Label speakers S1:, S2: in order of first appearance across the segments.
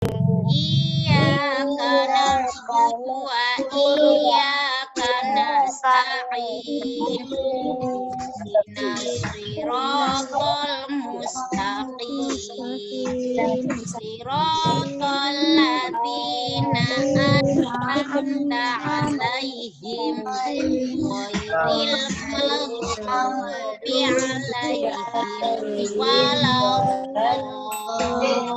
S1: Iyyaka na'budu wa iyyaka nasta'in. Ihdinas siratal mustaqim. Siratal ladzina an'amta 'alaihim ghairil maghdubi 'alaihim waladdallin.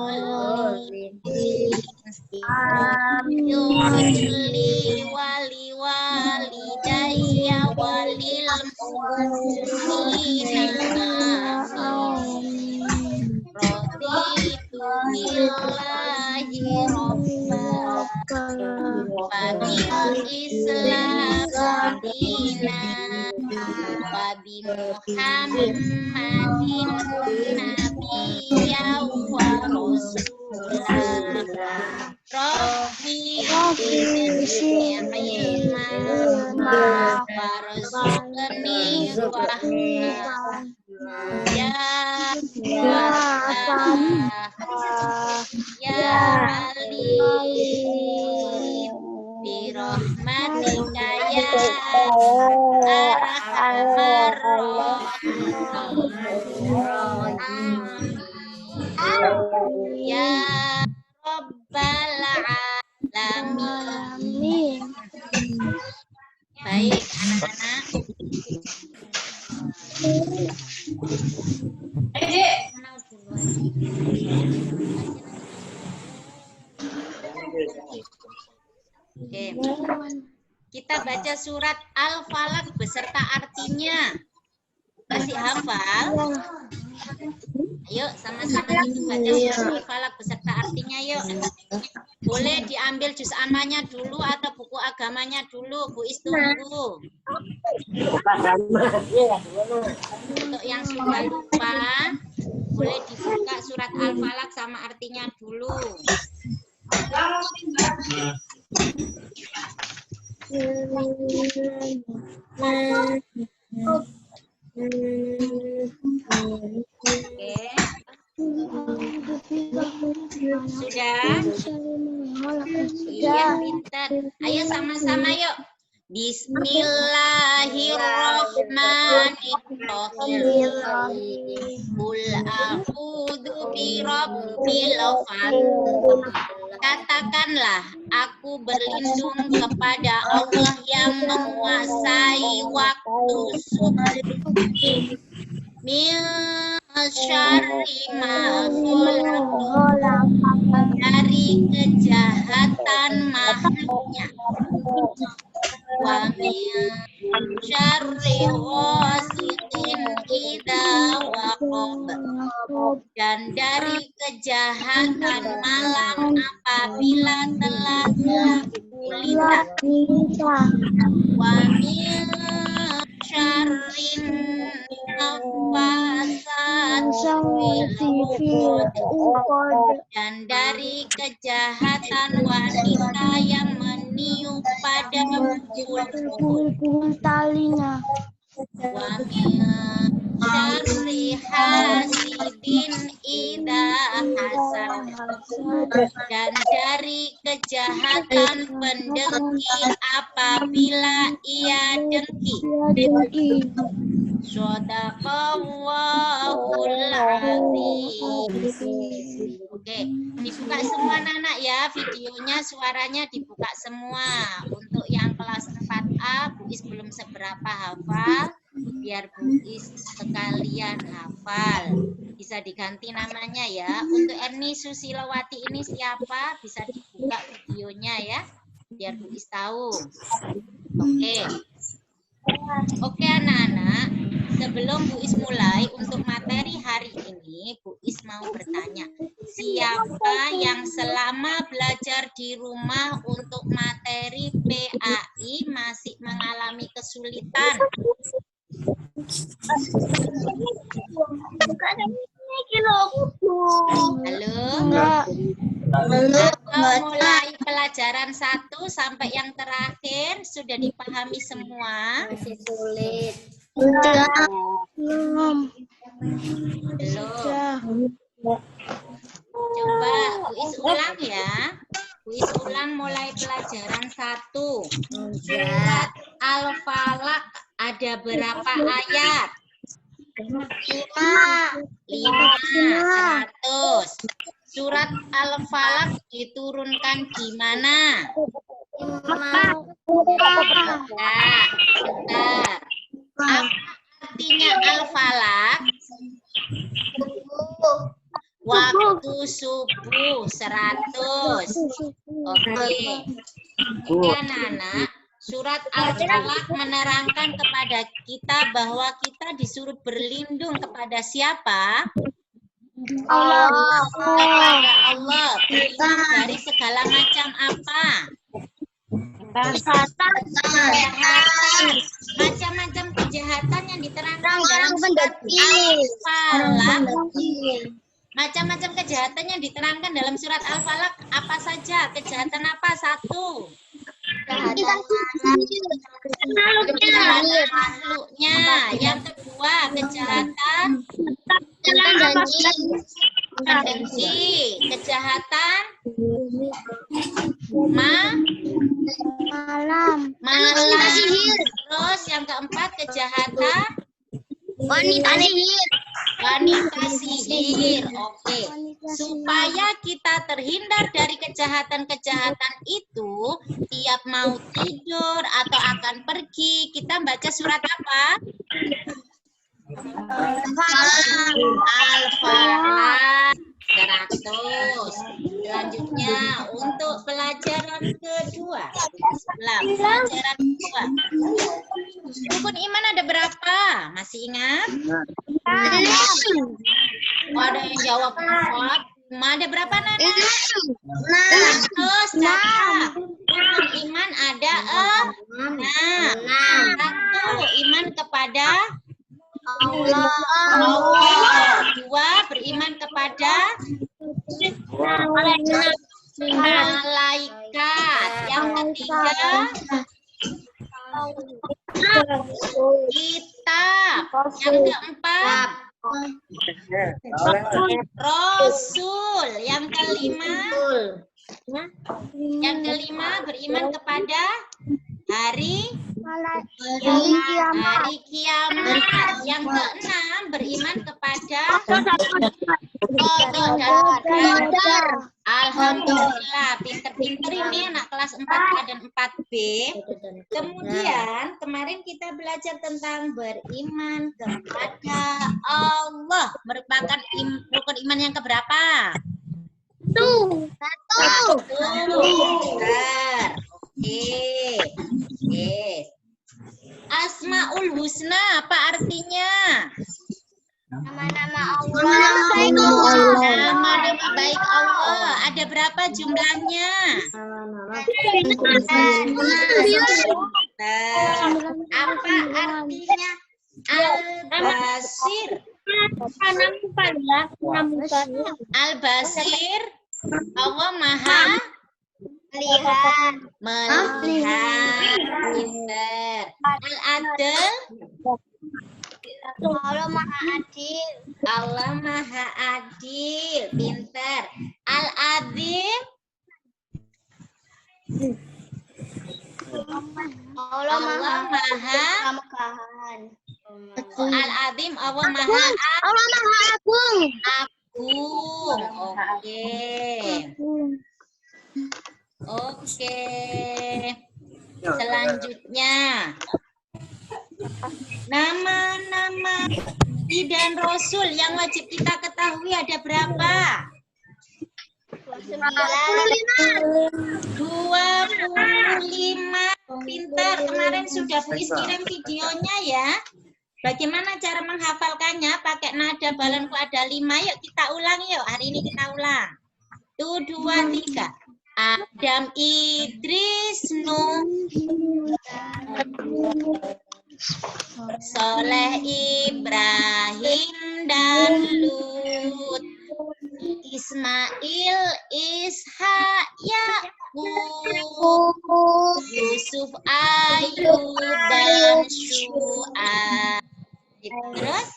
S1: Yufirli wali walidayya walil mu'minina amin. Raditu billahi rabba wa bil islam dinan wa bi Muhammadin nabiyya wa rasulah. Rabbi zidni ilma warzuqni fahma ya Fattah ya Alim bi rahmatika ya arhamar rahimin. Ya Rabbal alamin. Baik anak-anak. Oke. Kita baca surat Al-Falaq beserta artinya. Masih hafal? Ayo sama-sama kita baca surat Al-Falaq beserta artinya yuk. Boleh diambil juz amanya dulu atau buku agamanya dulu, Bu Is tunggu. Untuk yang sudah lupa, boleh dibuka surat Al-Falaq sama artinya dulu. Oke. Sudah? Iya, pintar. Ayo sama-sama yuk. Bismillahirrahmanirrahim. Qul a'udzu birabbil falaq. Katakanlah, aku berlindung kepada Allah yang menguasai waktu subuh. Min syarri ma khalaq, dari kejahatan makhluknya. Wa min syarri ghasiqin idza waqab, dan dari kejahatan malam apabila telah gulita. Wa min syarrin dan dari kejahatan wanita yang meniup pada pukul talinya. Wa min syarri hasidin idza hasad, dan dari kejahatan pendengki apabila ia dengki. Shadaqallahul azim. Oke, dibuka semua anak-anak ya, videonya, suaranya dibuka semua. Untuk yang kelas 4A, Bu Is belum seberapa hafal, biar Bu Is sekalian hafal. Bisa diganti namanya ya. Untuk Erni Susilawati ini siapa? Bisa dibuka videonya ya, biar Bu Is tahu. Oke. Oke anak-anak, sebelum Bu Is mulai untuk materi hari ini, Bu Is mau bertanya, siapa yang selama belajar di rumah untuk materi PAI masih mengalami kesulitan? Halo? Atau mulai pelajaran 1 sampai yang terakhir sudah dipahami semua?
S2: Masih sulit.
S1: Belum. Coba Uis ulang ya. Uis ulang mulai pelajaran 1. Surat Al-Falaq ada berapa ayat? 5. 100. Surat Al-Falaq diturunkan di mana? Nah, bentar. Apa artinya Al-Falaq? Waktu subuh 100. Oke. Oke anak-anak. Surat Al-Falaq menerangkan kepada kita bahwa kita disuruh berlindung kepada siapa?
S2: Allah.
S1: Kepada Allah. Berlindung dari segala macam apa? Kejahatan. Macam-macam kejahatan yang diterangkan dalam surat Al-Falaq. Macam-macam kejahatan yang diterangkan dalam surat Al-Falaq apa saja? Kejahatan apa? 1. Kejahatan makhluknya. Yang kedua, kejahatan mendengki. Kejahatan malam. Terus yang keempat, kejahatan wanita sihir. Oke. Supaya kita terhindar dari kejahatan-kejahatan itu, tiap mau tidur atau akan pergi, kita baca surat apa? Al-Falaq 100. Selanjutnya untuk pelajaran kedua. Pelajaran kedua. Rukun iman ada berapa? Masih ingat? Oh, ada yang jawab 4. Ada berapa, Nana? 100. Rukun iman ada 6. 1. Iman kepada Allah. 2. Beriman kepada malaikat. Yang ketiga, kitab. Yang keempat, Rasul. Yang kelima beriman kepada hari kiamat. Yang keenam beriman kepada qada dan qadar. Alhamdulillah, pinter-pinter ini anak kelas 4A dan 4B. Kemudian kemarin kita belajar tentang beriman kepada Allah. Merupakan rukun iman yang keberapa? 1. Oke. Asmaul Husna apa artinya?
S2: Nama-nama Allah.
S1: Nama-nama baik Allah. Ada berapa jumlahnya? Apa artinya Al-Basir? Al-Basir, Allah Maha melihat. Pinter. Al-Adil,
S2: Allah Maha Adil.
S1: Allah Maha Adil. Pinter. Al-Adil,
S2: Allah
S1: Maha Al-Azim, Allah Maha
S2: Agung.
S1: Oke. Selanjutnya, nama-nama Nabi dan Rasul yang wajib kita ketahui ada berapa? 25. Pintar. Kemarin sudah Buis kirim videonya ya. Bagaimana cara menghafalkannya? Pakai nada balanku ada 5. Yuk kita ulang yuk. Hari ini kita ulang. 1, 2, 3. Adam, Idris, Nuh, Soleh, Ibrahim, dan Lut, Ismail, Ishak, Yakub, Yusuf, Ayub, dan Syu'aib. Terus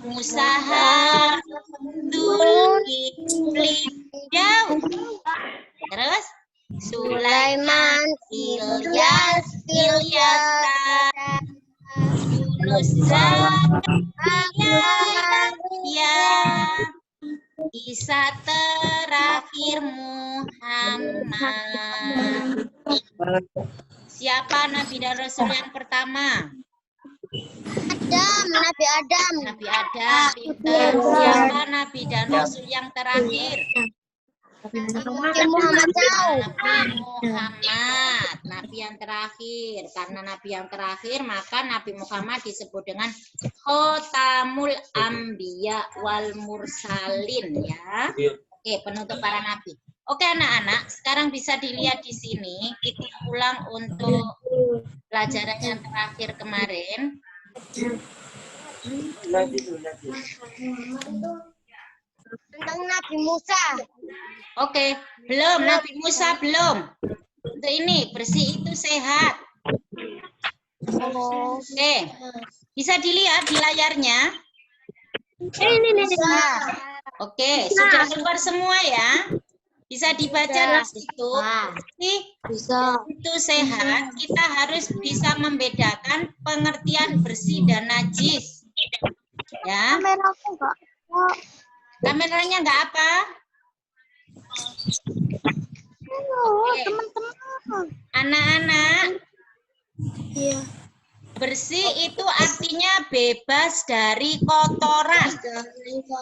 S1: Musa, Dzulkifli, Terus Sulaiman, Ilyas, Ilyasa, Yunus, Zakaria, Yahya, Isa terakhir Muhammad. Siapa Nabi dan Rasul yang pertama?
S2: Adam, Nabi Adam.
S1: Nabi Adam, pinter. Siapa Nabi dan Rasul yang terakhir?
S2: Nabi Muhammad tahu.
S1: Nabi Muhammad, Nabi yang terakhir. Karena Nabi yang terakhir, maka Nabi Muhammad disebut dengan Khotamul Anbiya wal Mursalin, ya. Oke, penutup para nabi. Oke, anak-anak, sekarang bisa dilihat di sini. Kita ulang untuk pelajaran yang terakhir kemarin.
S2: Tentang Nabi Musa.
S1: Oke, belum. Nabi Musa belum. Untuk ini, bersih itu sehat. Oke, bisa dilihat di layarnya.
S2: Ini.
S1: Oke, sudah keluar semua ya. Bisa dibaca di situ.
S2: Bisa.
S1: Itu sehat. Kita harus bisa membedakan pengertian bersih dan najis. Ya.
S2: Kameraku enggak.
S1: Kameranya nggak apa? Oke.
S2: Teman-teman.
S1: Anak-anak,
S2: Iya.
S1: bersih itu artinya bebas dari kotoran.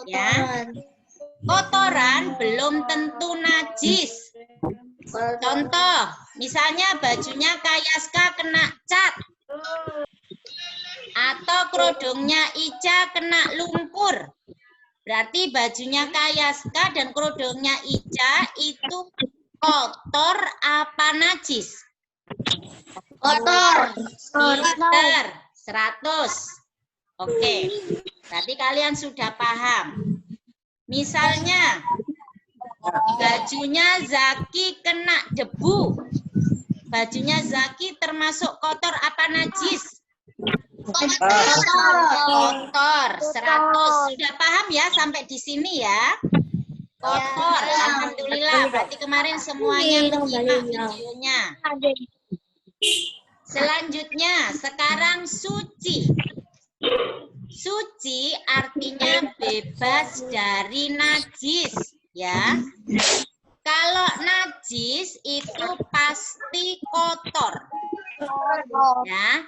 S1: Ya. Kotoran belum tentu najis. Contoh, misalnya bajunya Kayaska kena cat. Atau kerudungnya Ica kena lumpur. Berarti bajunya Kayaska dan kerudungnya Ica itu kotor apa najis?
S2: Kotor.
S1: Pinter, 100. Oke, berarti kalian sudah paham. Misalnya, bajunya Zaki kena debu. Bajunya Zaki termasuk kotor apa najis? Kotor, 100. Sudah paham ya sampai di sini ya? Kotor, alhamdulillah. Berarti kemarin semuanya menyimak videonya. Selanjutnya, sekarang suci. Suci artinya bebas dari najis, ya. Kalau najis itu pasti kotor. Ya.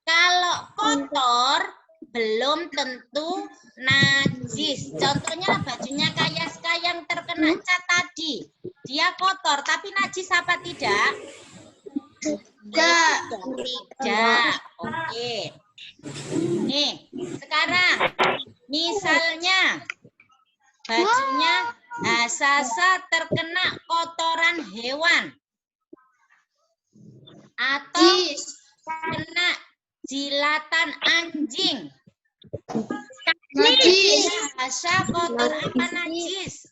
S1: Kalau kotor belum tentu najis. Contohnya bajunya Kayaska yang terkena cat tadi. Dia kotor, tapi najis apa tidak? Tidak. Oke. Nih, sekarang misalnya bajunya Hasasa terkena kotoran hewan atau kena jilatan anjing.
S2: Najis.
S1: Hasasa kotor apa najis?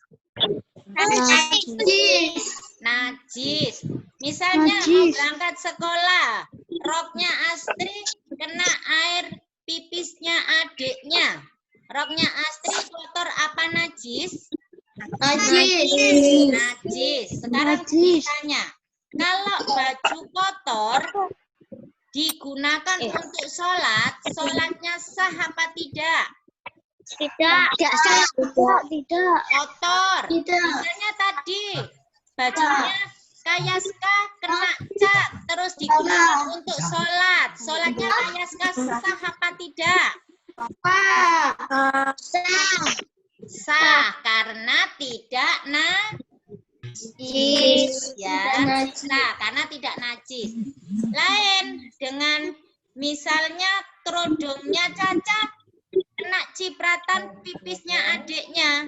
S1: Najis. Misalnya mau berangkat sekolah, roknya Astri kena air pipisnya adiknya. Roknya Astri kotor apa najis? Najis. Sekarang ditanya, kalau baju kotor digunakan untuk sholat, sholatnya sah apa tidak?
S2: Tidak sah. Tidak.
S1: Kotor. Misalnya tadi bajunya Kayaska kena cat terus digunakan untuk sholat. Sholatnya Kayaska sah apa tidak? Sah karena tidak najis. Ya, sah karena tidak najis. Lain dengan misalnya kerudungnya Caca kena cipratan pipisnya adiknya.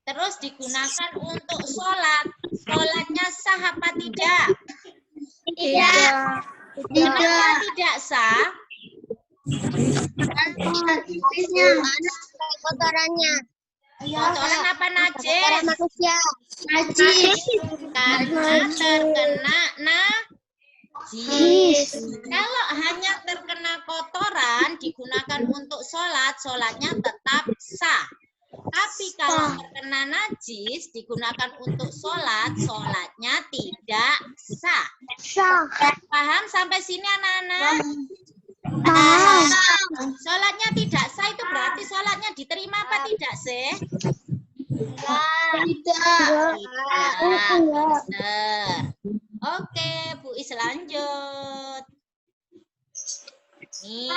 S1: Terus digunakan untuk sholat. Sholatnya sah apa tidak?
S2: Tidak.
S1: Kenapa tidak sah?
S2: Kotorannya.
S1: Kotoran apa najis?
S2: Kotoran manusia.
S1: Karena terkena najis. Kalau hanya terkena kotoran digunakan untuk sholat, sholatnya tetap sah. Tapi kalau terkena najis digunakan untuk sholat, sholatnya tidak sah.
S2: Sah.
S1: Paham sampai sini anak-anak? Sholatnya tidak sah itu berarti sholatnya diterima apa tidak sih?
S2: Tidak.
S1: Benar. Oke, Bu Is lanjut. Nih,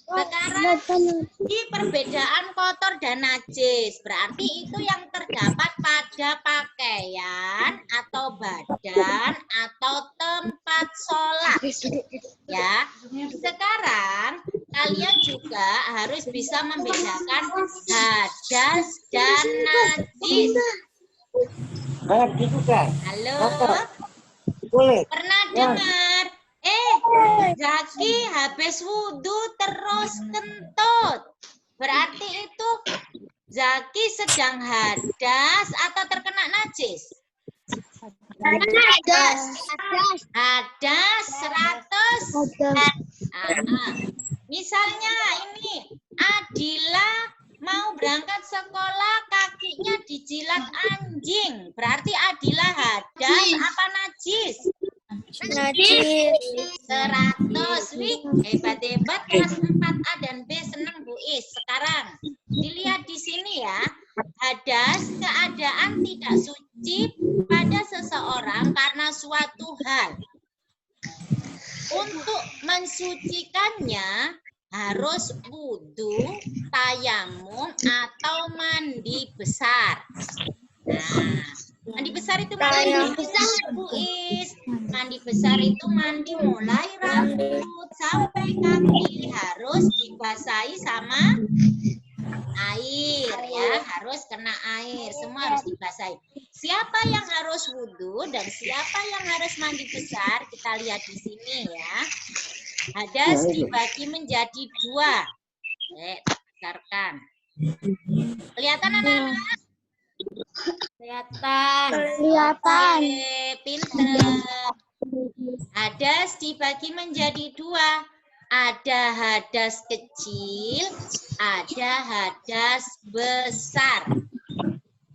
S1: sekarang di perbedaan kotor dan najis, berarti itu yang terdapat pada pakaian atau badan atau tempat sholat. Ya, sekarang kalian juga harus bisa membedakan hadas dan najis. Halo,
S3: Boleh.
S1: pernah dengar? Zaki habis wudhu terus kentut. Berarti itu Zaki sedang hadas atau terkena najis? Hadas 100. Misalnya ini Adila mau berangkat sekolah kakinya dijilat anjing. Berarti Adila hadas apa najis?
S2: Najis.
S1: 100. Wih, hebat-hebat kelas 4A dan B senang Bu Is. Sekarang dilihat di sini ya. Hadas keadaan tidak suci pada seseorang karena suatu hal. Untuk mensucikannya harus wudhu, tayamum, atau mandi besar. Nah, mandi besar itu mandi besar, Bu Is. Mandi besar itu mandi mulai rambut sampai kaki harus dibasahi sama air ya, harus kena air, semua harus dibasahi. Siapa yang harus wudhu dan siapa yang harus mandi besar? Kita lihat di sini ya. Hadas dibagi menjadi 2. Besarkan. Kelihatan anak-anak? Kelihatan.
S2: Kelihatan.
S1: Oke, pinter. Hadas dibagi menjadi 2. Ada hadas kecil, ada hadas besar.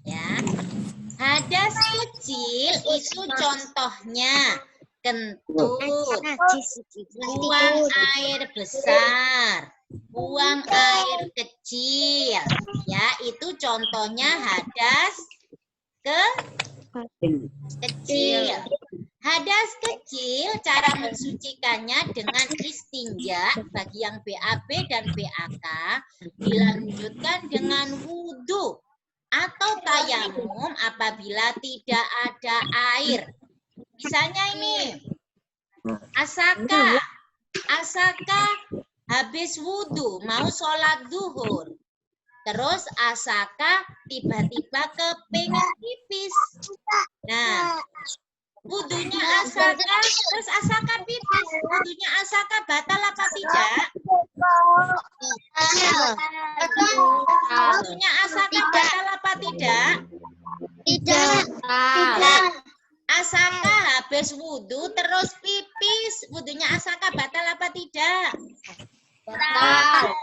S1: Ya. Hadas kecil itu contohnya kentut, buang air besar, buang air kecil. Ya, itu contohnya hadas kecil. Hadas kecil, cara mensucikannya dengan istinja bagi yang BAB dan BAK, dilanjutkan dengan wudhu atau tayamum apabila tidak ada air. Misalnya ini, Asaka habis wudhu, mau sholat duhur. Terus Asaka tiba-tiba kepingin pipis. Nah, wudhunya Asaka, terus Asaka pipis. Wudhunya Asaka batal apa tidak? Wudhunya Asaka batal apa tidak?
S2: Tidak.
S1: Asaka habis wudhu terus pipis. Wudhunya Asaka batal apa tidak? Batal.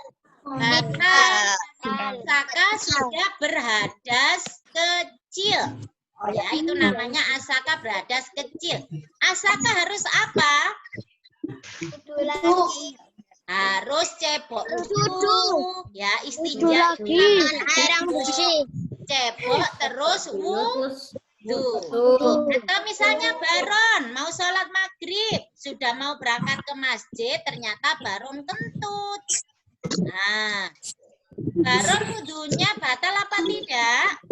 S1: Asaka sudah berhadas kecil. Ya, itu namanya Asaka berhadas kecil. Asaka harus apa? Harus cebok dulu. Ya, istinja
S2: Air yang bersih.
S1: cebok terus wudhu. Atau misalnya Baron mau sholat maghrib, sudah mau berangkat ke masjid, ternyata Baron kentut. Nah, Baron wudhunya batal apa tidak?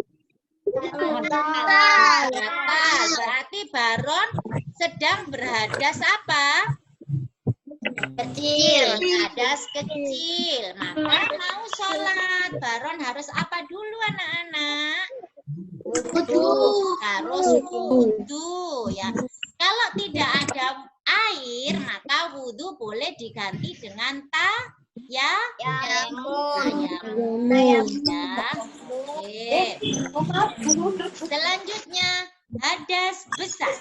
S1: Batal. Berarti Baron sedang berhadas apa? Kecil. Hadas kecil. Maka mau sholat, Baron harus apa dulu anak-anak? Wudhu. Harus wudhu ya. Kalau tidak ada air, maka wudhu boleh diganti dengan tayamum. Ya. Oke. Selanjutnya hadas besar.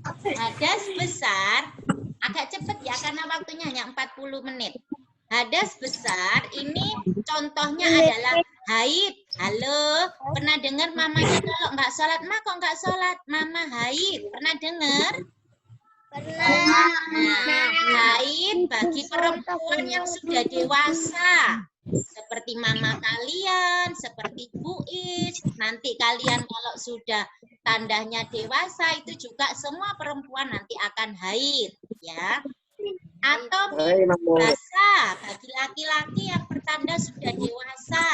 S1: Hadas besar agak cepat ya karena waktunya hanya 40 menit. Hadas besar ini contohnya adalah haid. Halo, pernah dengar mamanya kalau nggak sholat, Ma kok nggak sholat? Mama haid. Pernah dengar?
S2: Pernah.
S1: Nah, haid bagi perempuan yang sudah dewasa. Seperti mama kalian, seperti Bu Is. Nanti kalian kalau sudah tandanya dewasa itu juga semua perempuan nanti akan haid, ya. Atau mimpi basah bagi laki-laki yang pertanda sudah dewasa.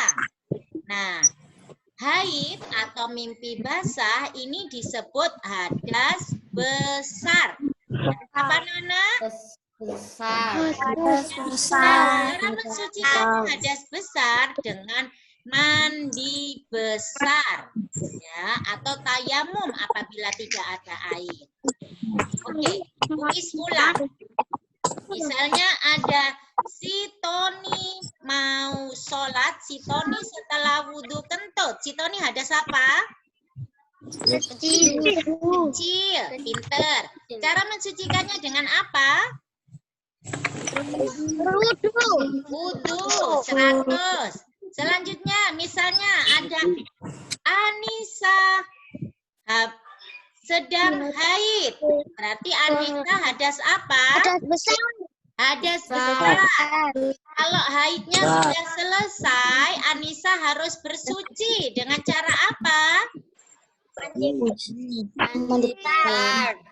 S1: Nah, haid atau mimpi basah ini disebut hadas besar. Apa Nana?
S2: Hadas
S1: Cara mensucikan hadas besar dengan mandi besar, ya, atau tayamum apabila tidak ada air. Oke, Buis ulang. Misalnya ada si Tony mau sholat, si Tony setelah wudhu kentut. Si Tony hadas apa? Kecil, pinter. Cara mensucikannya dengan apa? Wudhu 100. Selanjutnya, misalnya ada Anissa sedang haid. Berarti Anissa hadas apa?
S2: Hadas besar.
S1: Hadas besar. Kalau haidnya sudah selesai, Anissa harus bersuci dengan cara apa?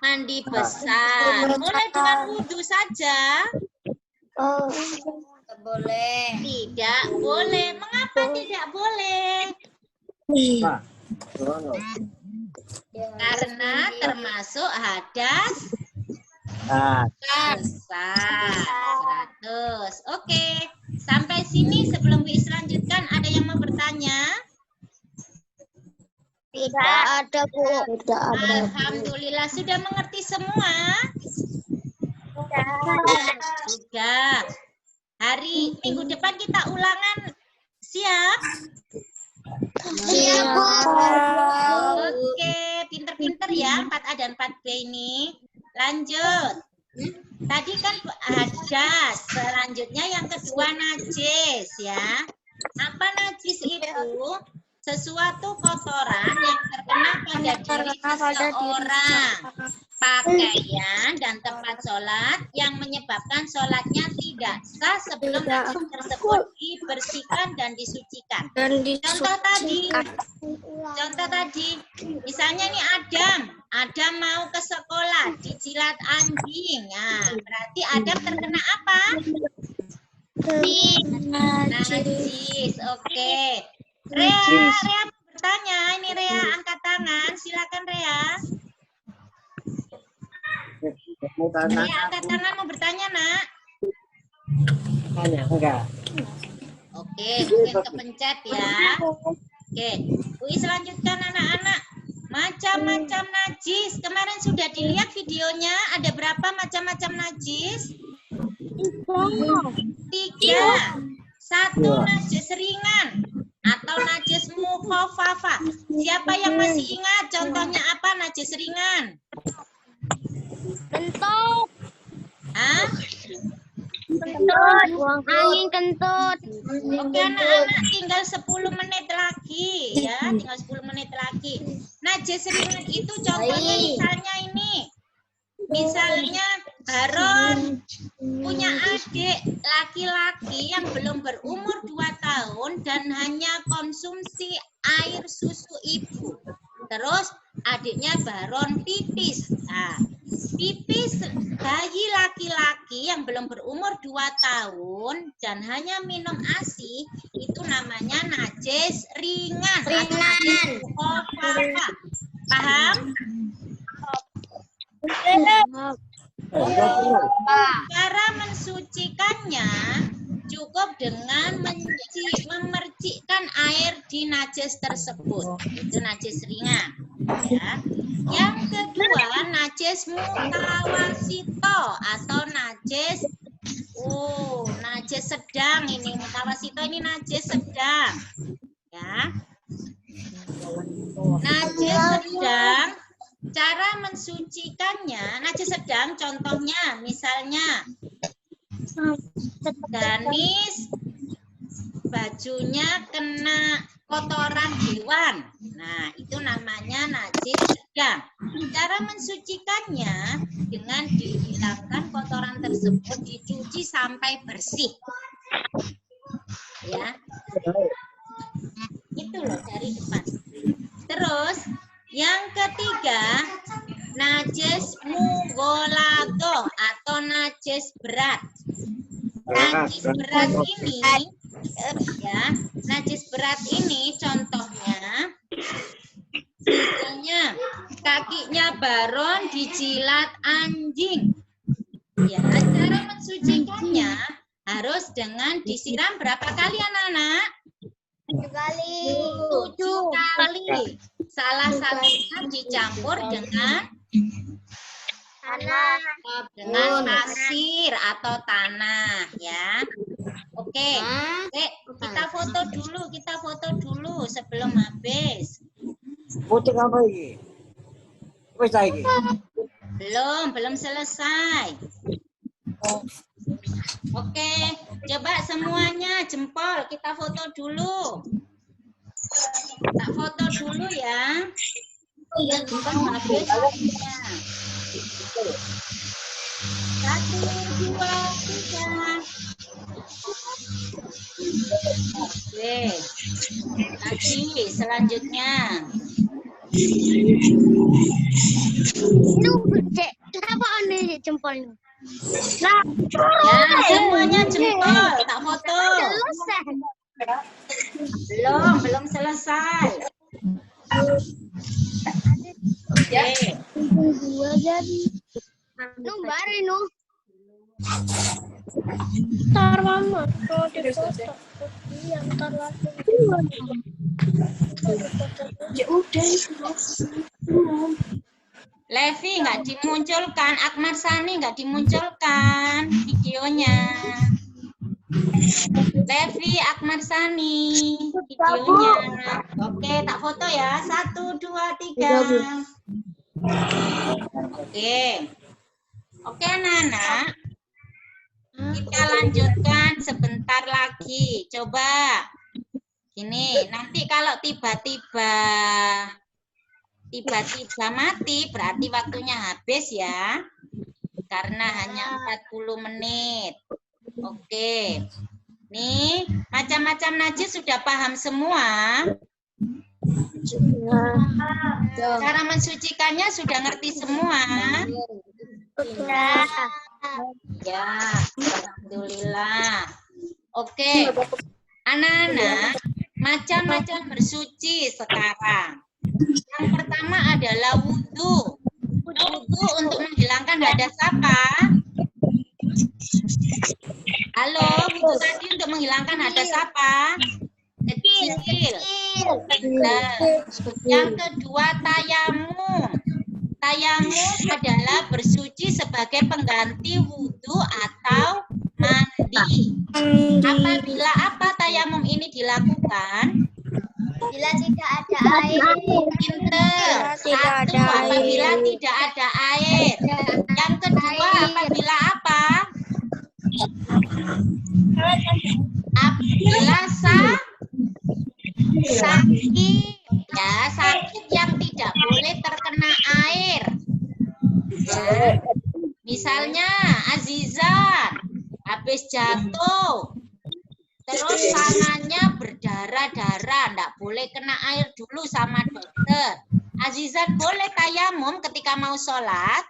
S1: Mandi besar. Mulai dengan wudhu saja.
S2: Boleh.
S1: Tidak boleh. Mengapa tidak boleh? Karena termasuk hadas besar. 100. Oke. Sampai sini sebelum Wis lanjutkan, ada yang mau bertanya?
S2: Tidak ada, Bu. Tidak ada.
S1: Alhamdulillah sudah mengerti semua. Sudah. Hari minggu depan kita ulangan. Siap?
S2: Siap, Bu.
S1: Oke, pinter-pinter ya 4A dan 4B ini. Lanjut. Tadi kan hadas, selanjutnya yang kedua najis ya. Apa najis itu? Sesuatu kotoran yang terkena pada diri seseorang, pakaian dan tempat sholat yang menyebabkan sholatnya tidak sah sebelum najis tersebut dibersihkan dan disucikan. Contoh tadi, misalnya nih Adam mau ke sekolah, dijilat anjing. Nah, berarti Adam terkena apa? Najis. Oke. Rea mau bertanya. Ini Rea angkat tangan. Silakan Rea. Rea angkat tangan mau bertanya, Nak.
S3: Enggak.
S1: Oke, mungkin kepencet ya. Oke, Uis lanjutkan anak-anak. Macam-macam najis. Kemarin sudah dilihat videonya. Ada berapa macam-macam najis? 3. 1 najis ringan atau najis mukhafafah. Siapa yang masih ingat contohnya apa najis ringan?
S2: Kentut.
S1: Hah?
S2: Kentut. Buang angin kentut.
S1: Oke anak-anak, tinggal 10 menit lagi ya, tinggal 10 menit lagi. Najis ringan itu contohnya misalnya ini. Misalnya Baron punya adik laki-laki yang belum berumur 2 tahun dan hanya konsumsi air susu ibu. Terus adiknya Baron pipis. Nah, pipis bayi laki-laki yang belum berumur 2 tahun dan hanya minum ASI itu namanya najis ringan. Najis mukhafafah. Paham? Cara mensucikannya cukup dengan memercikkan air di najis tersebut. Itu najis ringan. Ya. Yang kedua, najis mutawasito atau najis najis sedang ini. Mutawasito ini najis sedang. Ya. Najis sedang. Cara mensucikannya, najis sedang contohnya misalnya ganis bajunya kena kotoran hewan. Nah, itu namanya najis sedang. Cara mensucikannya dengan dihilangkan kotoran tersebut, dicuci sampai bersih. Ya. Itu loh dari depan. Terus yang ketiga, najis mughaladzah atau najis berat. Najis berat ini ya, najis berat ini contohnya misalnya kakinya Baron dijilat anjing. Ya, cara mensucikannya harus dengan disiram berapa kali anak-anak?
S2: 7 kali.
S1: 7 kali. Salah satunya dicampur dengan pasir atau tanah ya. Oke. Kita foto dulu sebelum habis.
S3: Foto apa ini? Wes lagi.
S1: Belum selesai. Oke, coba semuanya jempol kita foto dulu. Kita foto dulu ya. Belum habis waktunya. 1, 2, 3. Oke. Lagi selanjutnya.
S2: Lu cek, kenapa aneh jempolnya?
S1: Ya, semuanya jempol, tak foto.
S2: Selesai.
S1: Belum selesai. Oke.
S2: Dua jadi. Nu bare nu. Tar mama, kalau di foto. Iya, ntar lagi. Ya udah.
S1: Levi nggak dimunculkan, Akmal Sani nggak dimunculkan videonya. Levi, Akmal Sani videonya. Oke, tak foto ya. 1, 2, 3. Oke anak-anak. Kita lanjutkan sebentar lagi. Coba. Gini, nanti kalau tiba-tiba mati berarti waktunya habis ya. Karena hanya 40 menit. Oke. Nih, macam-macam najis sudah paham semua? Cara mensucikannya sudah ngerti semua? Ya, alhamdulillah. Oke. Anak-anak, macam-macam bersuci sekarang. Yang pertama adalah wudhu. Wudhu untuk menghilangkan hadas apa? Halo, wudhu tadi untuk menghilangkan hadas apa? Kecil. Yang kedua tayamum. Tayamum adalah bersuci sebagai pengganti wudhu atau mandi. Apabila apa tayamum ini dilakukan?
S2: Bila tidak ada air.
S1: Pinter. Satu, apabila tidak ada air. Yang kedua, apabila apa? Apabila sakit. Ya, sakit yang tidak boleh terkena air. Ya. Misalnya Azizan habis jatuh. Terus tangannya berdarah-darah, enggak boleh kena air dulu sama dokter. Azizan boleh tayamum ketika mau sholat?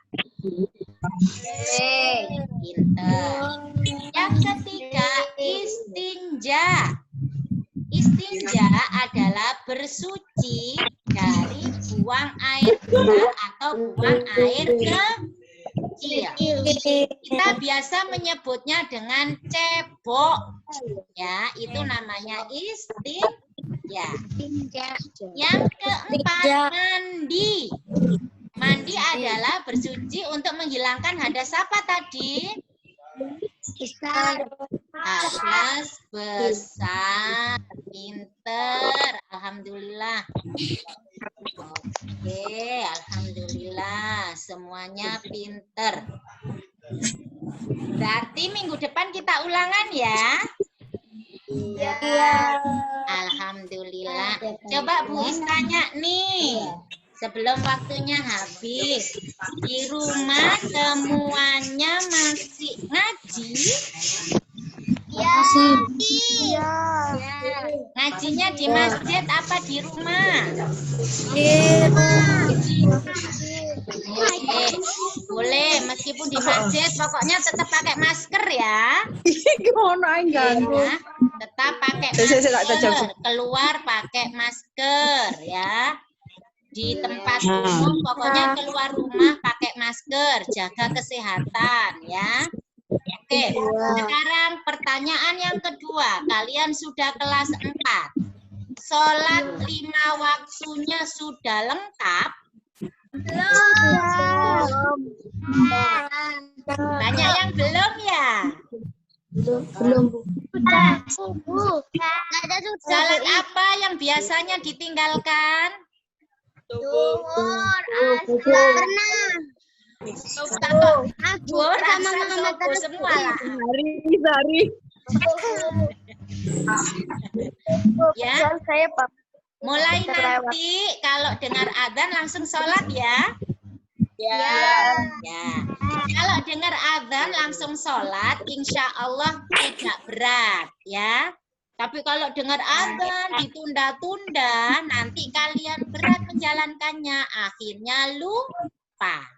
S1: Pinter. Yang ketiga, istinja. Istinja adalah bersuci dari buang air besar atau buang air kecil. Kita biasa menyebutnya dengan cebok. Ya, itu namanya istinja. Yang keempat, mandi. Mandi adalah bersuci untuk menghilangkan hadas apa tadi? Hadas besar. Pinter. Alhamdulillah. Oke, alhamdulillah. Semuanya pinter. Berarti minggu depan kita ulangan ya.
S2: Iya.
S1: Alhamdulillah. Coba Bu Is tanya nih. Sebelum waktunya habis. Di rumah semuanya masih ngaji?
S2: Iya.
S1: Ya. Ngajinya di masjid apa di rumah? Oke, boleh meskipun di masjid, pokoknya tetap pakai masker ya. Ya, tetap pakai masker. Keluar pakai masker ya. Di tempat umum, pokoknya keluar rumah pakai masker, jaga kesehatan ya. Oke, sekarang pertanyaan yang kedua. Kalian sudah kelas 4. Sholat 5 waktunya sudah lengkap?
S2: Belum.
S1: Banyak yang belum ya?
S2: Belum, Bu. Sudah.
S1: Sholat apa yang biasanya ditinggalkan?
S2: Duhur, asar.
S1: Duhur, asar, subuh semua lah. Ya.
S2: Saya Pak.
S1: Mulai nanti kalau dengar adzan langsung sholat ya. Ya. Kalau dengar adzan langsung sholat, insya Allah tidak berat ya. Tapi kalau dengar adzan ditunda-tunda, nanti kalian berat menjalankannya, akhirnya lupa.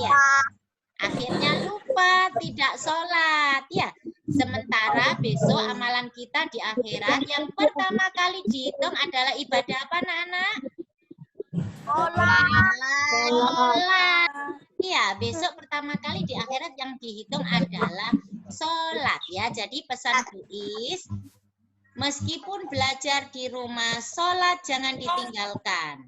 S1: Ya. Akhirnya lupa, tidak sholat. Ya. Sementara besok amalan kita di akhirat yang pertama kali dihitung adalah ibadah apa, anak-anak? Sholat. Iya, besok pertama kali di akhirat yang dihitung adalah sholat ya. Jadi pesan Bu Is, meskipun belajar di rumah, sholat jangan ditinggalkan.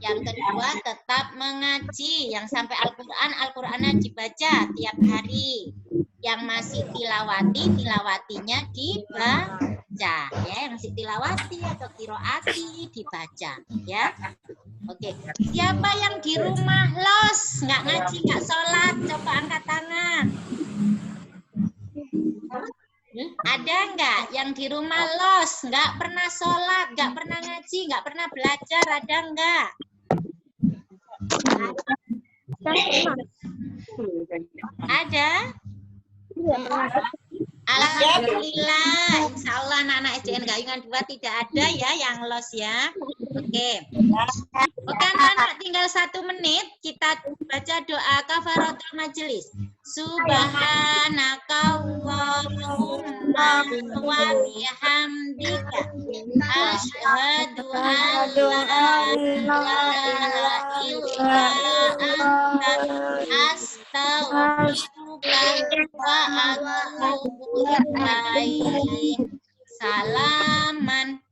S1: Yang kedua, tetap mengaji. Yang sampai Al-Qur'annya dibaca tiap hari. Yang masih tilawatinya dibaca. Ya, yang masih tilawati atau kiroati dibaca. Ya, oke. Siapa yang di rumah los, nggak ngaji, nggak sholat? Coba angkat tangan. Ada nggak yang di rumah los, nggak pernah sholat, nggak pernah ngaji, nggak pernah belajar, ada nggak? Ada? Alhamdulillah, insya Allah anak-anak SDN Gayungan 2 tidak ada ya yang los ya. Oke. Oke anak-anak, tinggal 1 menit kita baca doa kafaratul majelis. Subhanakallahumma wa bihamdika asyhadu an la ilaha illa anta astaghfiruka wa atubu ilaik. Salaman.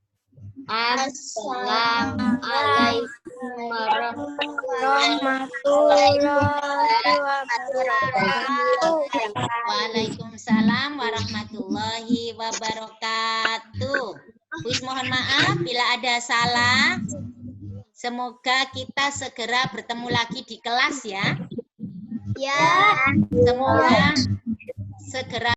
S1: Assalamualaikum
S2: warahmatullahi wabarakatuh.
S1: Waalaikumsalam warahmatullahi wabarakatuh. Bus mohon maaf bila ada salah. Semoga kita segera bertemu lagi di kelas ya.
S2: Ya.
S1: Semoga segera